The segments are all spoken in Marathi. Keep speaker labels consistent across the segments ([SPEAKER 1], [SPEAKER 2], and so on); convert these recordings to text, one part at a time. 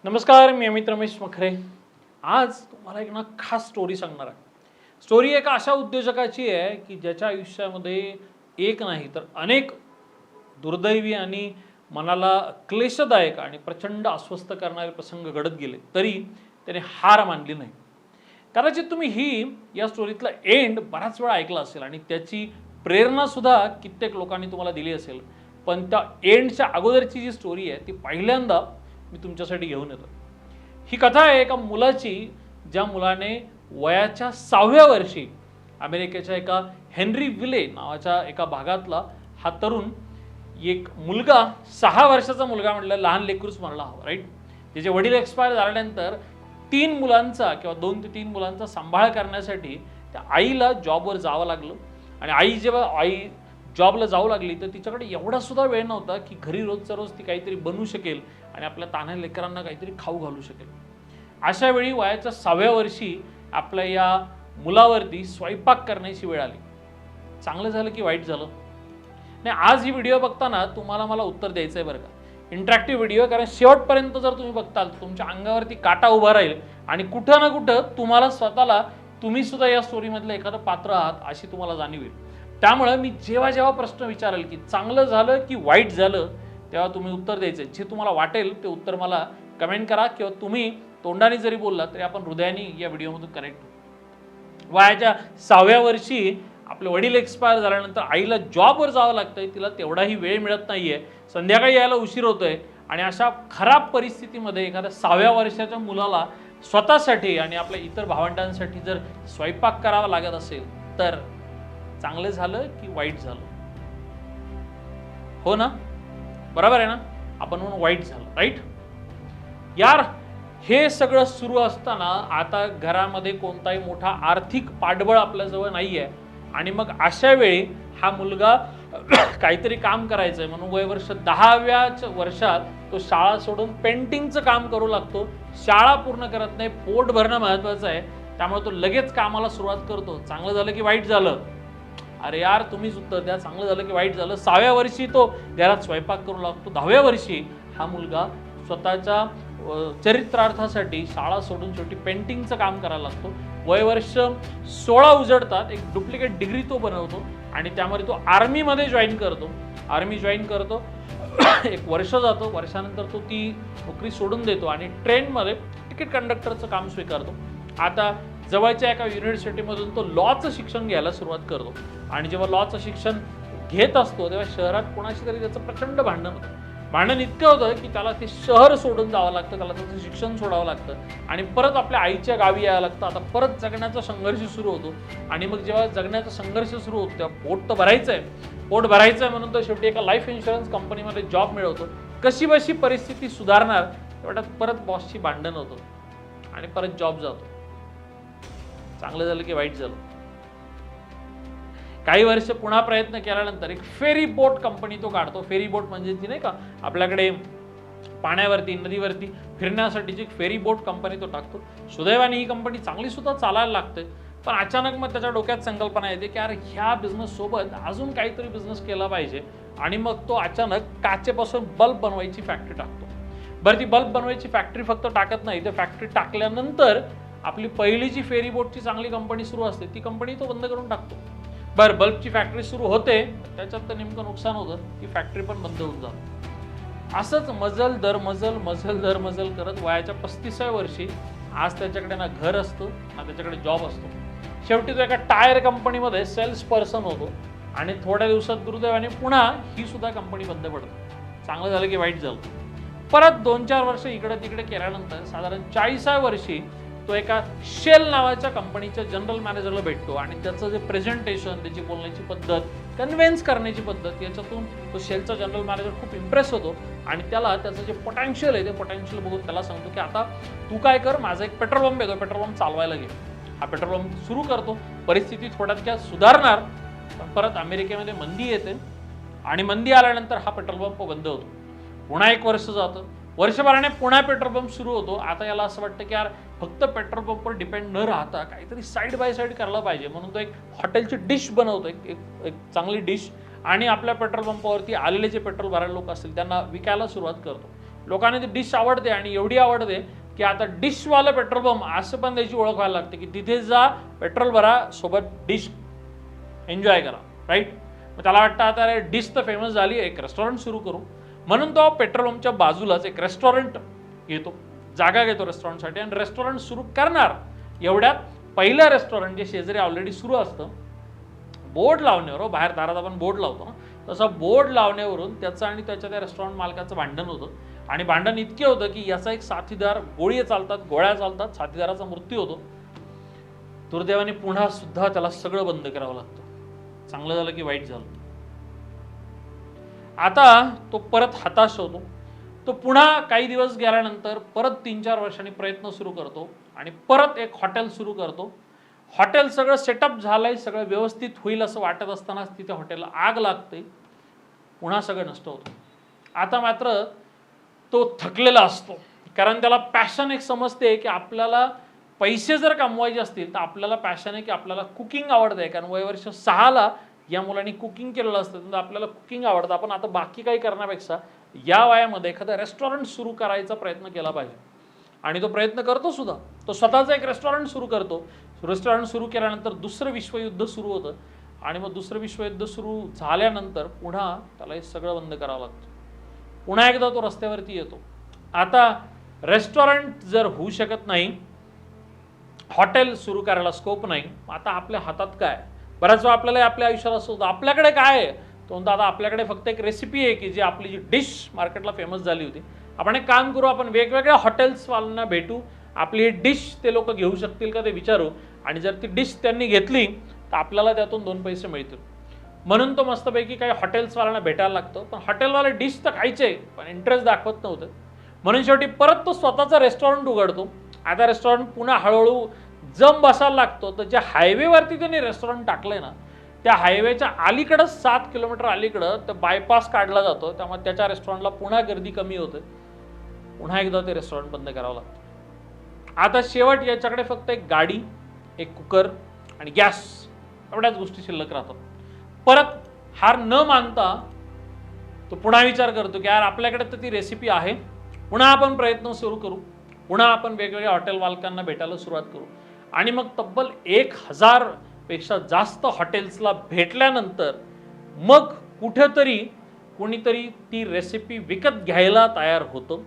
[SPEAKER 1] नमस्कार, मी अमित रमेश मखरे. आज तुम्हाला एक खास स्टोरी सांगणार आहे. स्टोरी एका अशा उद्योजकाची आहे की ज्याच्या आयुष्यामध्ये एक नाही तर अनेक दुर्दैवी आणि मनाला क्लेशदायक आणि प्रचंड अस्वस्थ करणारे प्रसंग घडत गेले, तरी त्याने हार मानली नाही. कदाचित तुम्ही या स्टोरीतला एंड बराच वेळा ऐकला असेल आणि त्याची प्रेरणा सुद्धा कित्येक लोकांनी तुम्हाला दिली असेल. पण त्या एंडच्या अगोदरची जी स्टोरी आहे ती पहिल्यांदा मी तुमच्यासाठी घेऊन येतो. ही कथा आहे एका मुलाची, ज्या मुलाने वयाच्या 6व्या वर्षी अमेरिकेच्या एका हेनरी विले नावाच्या एका भागातला हा तरुण, एक मुलगा, 6 वर्षाचा मुलगा, म्हटलं लहान लेकरूच म्हणला हवं, राईट. त्याचे वडील एक्सपायर झाल्यानंतर 3 मुलांचा किंवा 2 ते 3 मुलांचा सांभाळ करण्यासाठी त्या आईला जॉबवर जावं लागलं. आणि जेव्हा जॉबला जाऊ लागली तर तिच्याकडे एवढा सुद्धा वेळ नव्हता की घरी रोजच्या रोज ती काहीतरी बनवू शकेल आणि आपल्या तान्ह्या लेकरांना काहीतरी खाऊ घालू शकेल. अशा वेळी वयाच्या 6व्या वर्षी आपल्या या मुलावरती स्वयंपाक करण्याची वेळ आली. चांगलं झालं की वाईट झालं? नाही, आज ही व्हिडिओ बघताना तुम्हाला मला उत्तर द्यायचं आहे बरं का. इंटरॅक्टिव्ह व्हिडिओ, कारण शेवटपर्यंत जर तुम्ही बघताल तर तुमच्या अंगावरती काटा उभा राहील आणि कुठं ना कुठं तुम्हाला स्वतःला, तुम्ही सुद्धा या स्टोरीमधलं एखादं पात्र आहात अशी तुम्हाला जाणीव येईल. त्यामुळे मी जेव्हा जेव्हा प्रश्न विचारेल की चांगलं झालं की वाईट झालं, तेव्हा तुम्ही उत्तर द्यायचं. जे तुम्हाला वाटेल ते उत्तर मला कमेंट करा, किंवा तुम्ही तोंडाने जरी बोलला तरी आपण हृदयाने या व्हिडिओमधून कनेक्ट होऊ. वयाच्या 6व्या वर्षी आपले वडील एक्सपायर झाल्यानंतर आईला जॉबवर जावं लागतंय. तिला तेवढाही वेळ मिळत नाहीये, संध्याकाळी यायला उशीर होतोय. आणि अशा खराब परिस्थितीमध्ये एखाद्या 6व्या वर्षाच्या मुलाला स्वतःसाठी आणि आपल्या इतर भावंडांसाठी जर स्वयंपाक करावा लागत असेल तर चांगलं झालं की वाईट झालं? हो ना, बरोबर आहे ना? आपण म्हणून वाईट झालं, राईट. यार, हे सगळं सुरू असताना आता घरामध्ये कोणताही मोठा आर्थिक पाठबळ आपल्याजवळ नाहीये. आणि मग अशा वेळी हा मुलगा काहीतरी काम करायचंय म्हणून वर्ष 10व्याच वर्षात तो शाळा सोडून पेंटिंगचं काम करू लागतो. शाळा पूर्ण करत नाही, पोट भरणं महत्वाचं आहे, त्यामुळे तो लगेच कामाला सुरुवात करतो. चांगलं झालं की वाईट झालं? अरे यार, तुम्हीच उत्तर द्या. चांगलं झालं की वाईट झालं? 6व्या वर्षी तो घरात स्वयंपाक करू लागतो. 10व्या वर्षी हा मुलगा स्वतःच्या चरित्रार्थासाठी शाळा सोडून शेवटी पेंटिंगचं काम करायला लागतो. वर्ष 16 उजडतात, एक डुप्लिकेट डिग्री तो बनवतो आणि त्यामध्ये तो आर्मीमध्ये जॉईन करतो. एक वर्ष जातो, वर्षानंतर तो ती नोकरी सोडून देतो आणि ट्रेनमध्ये तिकीट कंडक्टरचं काम स्वीकारतो. आता जवळच्या एका युनिव्हर्सिटीमधून तो लॉचं शिक्षण घ्यायला सुरुवात करतो. आणि जेव्हा लॉचं शिक्षण घेत असतो तेव्हा शहरात कोणाशी तरी त्याचं प्रचंड भांडण इतकं होतं की त्याला ते शहर सोडून जावं लागतं, त्याला त्याचं शिक्षण सोडावं लागतं आणि परत आपल्या आईच्या गावी यावं लागतं. आता परत जगण्याचा संघर्ष सुरू होतो. आणि मग जेव्हा जगण्याचा संघर्ष सुरू होतो तेव्हा पोट भरायचं आहे म्हणून तो शेवटी एका लाईफ इन्शुरन्स कंपनीमध्ये जॉब मिळवतो. कशीबशी परिस्थिती सुधारणार तेवढ्यात परत बॉसची भांडण होतं आणि परत जॉब जातो. चांगलं झालं की वाईट झालं? काही वर्ष पुन्हा प्रयत्न केल्यानंतर एक फेरी बोट कंपनी तो काढतो. फेरी बोट म्हणजे ती नाही का आपल्याकडे पाण्यावरती, नदीवरती फिरण्यासाठीची एक फेरी बोट कंपनी तो टाकतो. सुदैवाने ही कंपनी चांगली सुद्धा चालायला लागते. पण अचानक मग त्याच्या डोक्यात संकल्पना येते की यार, ह्या बिझनेस सोबत अजून काहीतरी बिझनेस केला पाहिजे. आणि मग तो अचानक काचेपासून बल्ब बनवायची फॅक्टरी टाकतो. बरं, ती बल्ब बनवायची फॅक्टरी फक्त टाकत नाही, ते फॅक्टरी टाकल्यानंतर आपली पहिली जी फेरी बोटची चांगली कंपनी सुरू असते ती कंपनी तो बंद करून टाकतो. बरं, बल्बची फॅक्टरी सुरू होते, त्याच्यात तर नेमकं नुकसान होतं, ती फॅक्टरी पण बंद होऊन जाते. असंच मजल दर मजल करत वयाच्या 35व्या वर्षी आज त्याच्याकडे ना घर असतं ना त्याच्याकडे जॉब असतो. शेवटी तो एका टायर कंपनीमध्ये सेल्स पर्सन होतो आणि थोड्या दिवसात दुर्दैवाने पुन्हा ही सुद्धा कंपनी बंद पडते. चांगलं झालं की वाईट झालं? परत 2-4 वर्ष इकडे तिकडे केल्यानंतर साधारण 40व्या वर्षी तो एका शेल नावाच्या कंपनीच्या जनरल मॅनेजरला भेटतो आणि त्याचं जे प्रेझेंटेशन, त्याची बोलण्याची पद्धत, कन्व्हिन्स करण्याची पद्धत, याच्यातून तो शेलचा जनरल मॅनेजर खूप इम्प्रेस होतो आणि त्याला त्याचं जे पोटेन्शियल आहे ते पोटेन्शियल बघून त्याला सांगतो की आता तू काय कर, माझा एक पेट्रोल पंप येतो, पेट्रोल पंप चालवायला घे. हा पेट्रोल पंप सुरू करतो. परिस्थिती थोड्यात सुधारणार, पण परत अमेरिकेमध्ये मंदी येते आणि मंदी आल्यानंतर हा पेट्रोल पंप बंद होतो. पुन्हा 1 वर्ष जातं, वर्षभराने पुन्हा पेट्रोल पंप सुरू होतो. आता याला असं वाटतं की यार, फक्त पेट्रोल पंपवर डिपेंड न राहता काहीतरी साईड बाय साईड करायला पाहिजे. म्हणून तो एक हॉटेलची डिश बनवतो, एक चांगली डिश, आणि आपल्या पेट्रोल पंपावरती आलेले जे पेट्रोल भरायला लोक असतील त्यांना विकायला सुरुवात करतो. लोकांना ती डिश आवडते आणि एवढी आवडते की आता डिशवालं पेट्रोल पंप असं पण त्याची ओळख व्हायला लागते की तिथे जा, पेट्रोल भरा, सोबत डिश एन्जॉय करा, राईट. मग त्याला वाटतं आता अरे डिश तर फेमस झाली, एक रेस्टॉरंट सुरू करू. म्हणून तो पेट्रोल पंपच्या बाजूलाच एक रेस्टॉरंट घेतो, जागा घेतो रेस्टॉरंटसाठी आणि रेस्टॉरंट सुरू करणार. एवढ्यात पहिलं रेस्टॉरंट जे शेजारी ऑलरेडी सुरू असतं, बोर्ड लावण्यावर, बाहेर दारात आपण बोर्ड लावतो ना, तसं बोर्ड लावण्यावरून त्याचं आणि त्याच्या त्या रेस्टॉरंट मालकाचं भांडण होतं. आणि भांडण इतके होतं की याचा एक साथीदार, गोळी चालतात, गोळ्या चालतात, साथीदाराचा मृत्यू होतो. दुर्दैवाने पुन्हा सुद्धा त्याला सगळं बंद करावं लागतं. चांगलं झालं की वाईट झालं. आता तो परत हताश होतो. तो पुन्हा काही दिवस गेल्यानंतर परत 3-4 वर्षांनी प्रयत्न सुरू करतो आणि परत एक हॉटेल सुरू करतो. हॉटेल सगळं सेटअप झालंय, सगळं व्यवस्थित होईल असं वाटत असतानाच तिथे हॉटेलला आग लागते. पुन्हा सगळं नष्ट होतं. आता मात्र तो थकलेला असतो, कारण त्याला पॅशन एक समजते की आपल्याला पैसे जर कमवायचे असतील तर आपल्याला पॅशन आहे की आपल्याला कुकिंग आवडते. कारण वर्ष 6ला या मुलांनी कुकिंग केलेलं असतं, तर आपल्याला कुकिंग आवडतं. आपण आता बाकी काही करण्यापेक्षा या वयामध्ये एखादा रेस्टॉरंट सुरू करायचा प्रयत्न केला पाहिजे. आणि तो प्रयत्न करतो सुद्धा. तो स्वतःचं एक रेस्टॉरंट सुरू करतो. रेस्टॉरंट सुरू केल्यानंतर दुसरं विश्वयुद्ध सुरू होतं आणि मग दुसरं विश्वयुद्ध सुरू झाल्यानंतर पुन्हा त्याला हे सगळं बंद करावं लागतं. पुन्हा एकदा तो रस्त्यावरती येतो. आता रेस्टॉरंट जर होऊ शकत नाही, हॉटेल सुरू करायला स्कोप नाही, आता आपल्या हातात काय? बऱ्याच वेळा आपल्याला आपल्या आयुष्यात असं होतं, आपल्याकडे काय आहे? तो म्हणतो आता आपल्याकडे फक्त एक रेसिपी आहे की जी आपली जी डिश मार्केटला फेमस झाली होती. आपण एक काम करू, आपण वेगवेगळ्या हॉटेल्सवाल्यांना भेटू, आपली ही डिश ते लोक घेऊ शकतील का ते विचारू, आणि जर ती डिश त्यांनी घेतली तर आपल्याला त्यातून 2 पैसे मिळतील. म्हणून तो मस्तपैकी काही हॉटेल्सवाल्यांना भेटायला लागतो. पण हॉटेलवाले डिश तर खायचे पण इंटरेस्ट दाखवत नव्हतं. म्हणून शेवटी परत तो स्वतःचा रेस्टॉरंट उघडतो. आता रेस्टॉरंट पुन्हा हळूहळू जम बसायला लागतो. तर ज्या हायवेवरती त्यांनी रेस्टॉरंट टाकलंय ना, त्या हायवेच्या अलीकडंच 7 किलोमीटर अलीकडं तर बायपास काढला जातो. त्यामुळे त्याच्या रेस्टॉरंटला पुन्हा गर्दी कमी होते. पुन्हा एकदा ते रेस्टॉरंट बंद करावं लागतं. आता शेवट याच्याकडे फक्त एक गाडी, एक कुकर आणि गॅस एवढ्याच गोष्टी शिल्लक राहतात. परत हार न मानता तो पुन्हा विचार करतो की यार आपल्याकडे तर ती रेसिपी आहे, पुन्हा आपण प्रयत्न सुरू करू, पुन्हा आपण वेगवेगळ्या हॉटेल मालकांना भेटायला सुरुवात करू. आणि मग तब्बल 1000 पेक्षा जास्त हॉटेल्सला भेटल्यानंतर मग कुठेतरी कोणीतरी ती रेसिपी विकत घ्यायला तयार होतं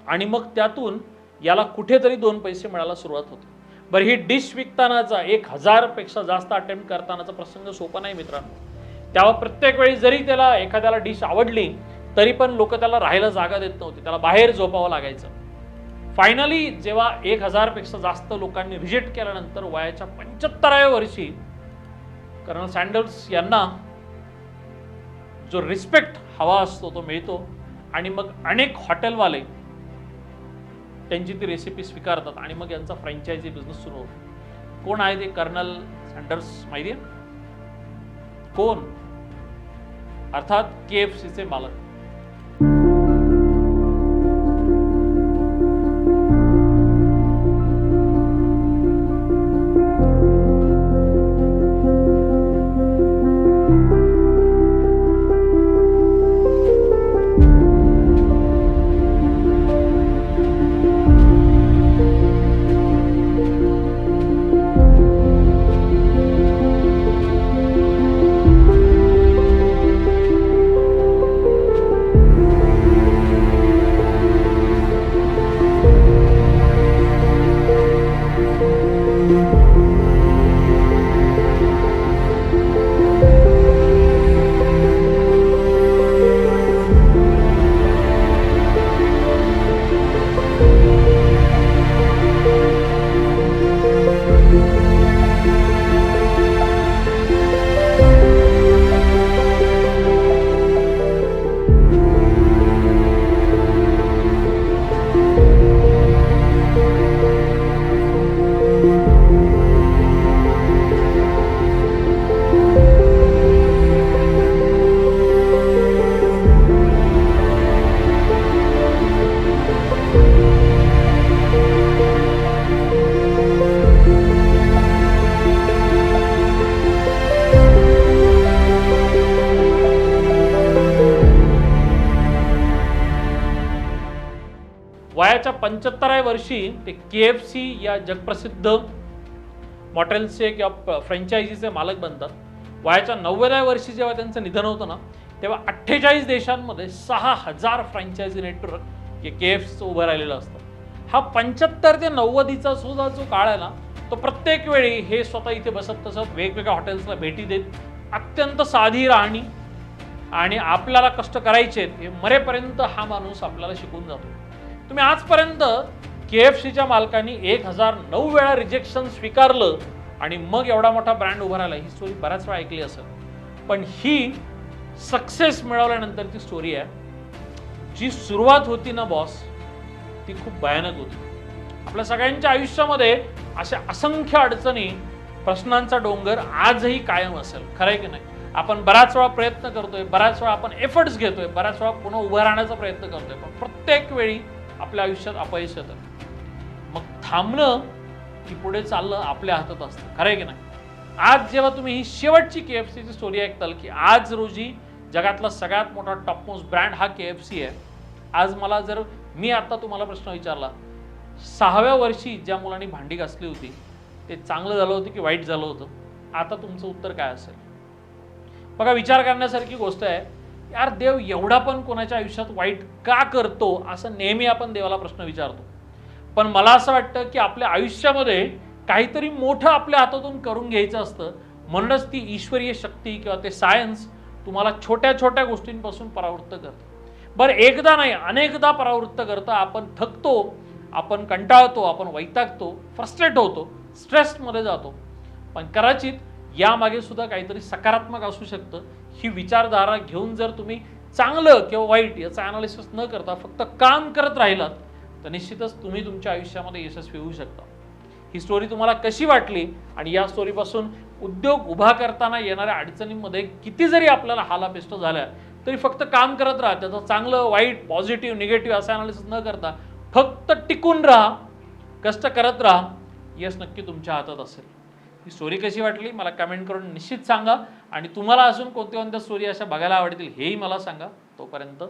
[SPEAKER 1] आणि मग त्यातून याला कुठेतरी 2 पैसे मिळायला सुरुवात होते. बरं, ही डिश विकतानाचा 1000 पेक्षा जास्त अटेम्प्ट करतानाचा प्रसंग सोपा नाही मित्रांनो. तेव्हा प्रत्येक वेळी जरी त्याला एखाद्याला डिश आवडली तरी पण लोक त्याला राहायला जागा देत नव्हते, त्याला बाहेर झोपावं लागायचं. फायनली जेव्हा 1000 पेक्षा जास्त लोकांनी रिजेक्ट केल्यानंतर वयाच्या 75व्या वर्षी कर्नल सँडर्स यांना जो रिस्पेक्ट हवा असतो तो मिळतो आणि मग अनेक हॉटेलवाले त्यांची ती रेसिपी स्वीकारतात आणि मग यांचा फ्रँचायझी बिझनेस सुरू होतो. कोण आहे ते कर्नल सँडर्स माहिती आहे? कोण? अर्थात KFCचे मालक. वयाच्या 75व्या वर्षी ते KFC या जगप्रसिद्ध मॉटेल्सचे किंवा फ्रँचायझीचे मालक बनतात. वयाच्या 90व्या वर्षी जेव्हा त्यांचं निधन होतं ना, तेव्हा 48 देशांमध्ये 6000 फ्रँचायझी नेटवर्क हे KFCचं उभं राहिलेलं असतं. हा 75 ते 90चा सुद्धा जो काळ आहे ना, तो प्रत्येक वेळी हे स्वतः इथे बसत वेगवेगळ्या हॉटेल्सला भेटी देत, अत्यंत साधी राहणी आणि आपल्याला कष्ट करायचे हे मरेपर्यंत हा माणूस आपल्याला शिकून जातो. तुम्ही आजपर्यंत KFCच्या मालकांनी 1009 वेळा रिजेक्शन स्वीकारलं आणि मग एवढा मोठा ब्रँड उभा राहिला, ही स्टोरी बऱ्याच वेळा ऐकली असेल. पण ही सक्सेस मिळवल्यानंतरची स्टोरी आहे. जी सुरुवात होती ना बॉस, ती खूप भयानक होती. आपल्या सगळ्यांच्या आयुष्यामध्ये अशा असंख्य अडचणी, प्रश्नांचा डोंगर आजही कायम असेल. खरंय की नाही? आपण बऱ्याच वेळा प्रयत्न करतोय, बऱ्याच वेळा आपण एफर्ट्स घेतोय, बऱ्याच वेळा पुन्हा उभं राहण्याचा प्रयत्न करतोय, पण प्रत्येक वेळी आपल्या आयुष्यात अपयश येतं. मग थांबणं की पुढे चालणं आपल्या हातात असतं. खरंय की नाही? आज जेव्हा तुम्ही ही शेवटची KFCची स्टोरी ऐकताल की आज रोजी जगातला सगळ्यात मोठा टॉपमोस्ट ब्रँड हा KFC आहे. आज मला जर मी आता तुम्हाला प्रश्न विचारला, 6व्या वर्षी ज्या मुलांनी भांडी घासली होती ते चांगलं झालं होतं की वाईट झालं होतं, आता तुमचं उत्तर काय असेल? बघा, विचार करण्यासारखी गोष्ट आहे. यार, देव एवढा पण कोणाच्या आयुष्यात वाईट का करतो असं नेहमी आपण देवाला प्रश्न विचारतो. पण मला असं वाटतं की आपल्या आयुष्यामध्ये काहीतरी मोठं आपल्या हातातून करून घ्यायचं असतं. म्हणूनच ती ईश्वरीय शक्ती किंवा ते सायन्स तुम्हाला छोट्या छोट्या गोष्टींपासून परावृत्त करतं. बरं, एकदा नाही अनेकदा परावृत्त करतं. आपण थकतो, आपण कंटाळतो, आपण वैतागतो, फ्रस्ट्रेट होतो, स्ट्रेसमध्ये जातो. पण कदाचित यामागे सुद्धा काहीतरी सकारात्मक असू शकतं. ही विचारधारा घेऊन जर तुम्ही चांगलं किंवा वाईट याचं ॲनालिसिस न करता फक्त काम करत राहिलात तर निश्चितच तुम्ही तुमच्या आयुष्यामध्ये यशस्वी होऊ शकता. ही स्टोरी तुम्हाला कशी वाटली आणि या स्टोरीपासून उद्योग उभा करताना येणाऱ्या अडचणींमध्ये किती जरी आपल्याला हालापेष्ट झाल्या तरी फक्त काम करत राहा. त्याचं चांगलं, वाईट, पॉझिटिव्ह, निगेटिव्ह असं ॲनालिसिस न करता फक्त टिकून राहा, कष्ट करत राहा. यश नक्की तुमच्या हातात असेल. ही स्टोरी कशी वाटली मला कमेंट करून निश्चित सांगा आणि तुम्हाला अजून कोणत्या कोणत्या स्टोरी अशा बघायला आवडतील हेही मला सांगा. तोपर्यंत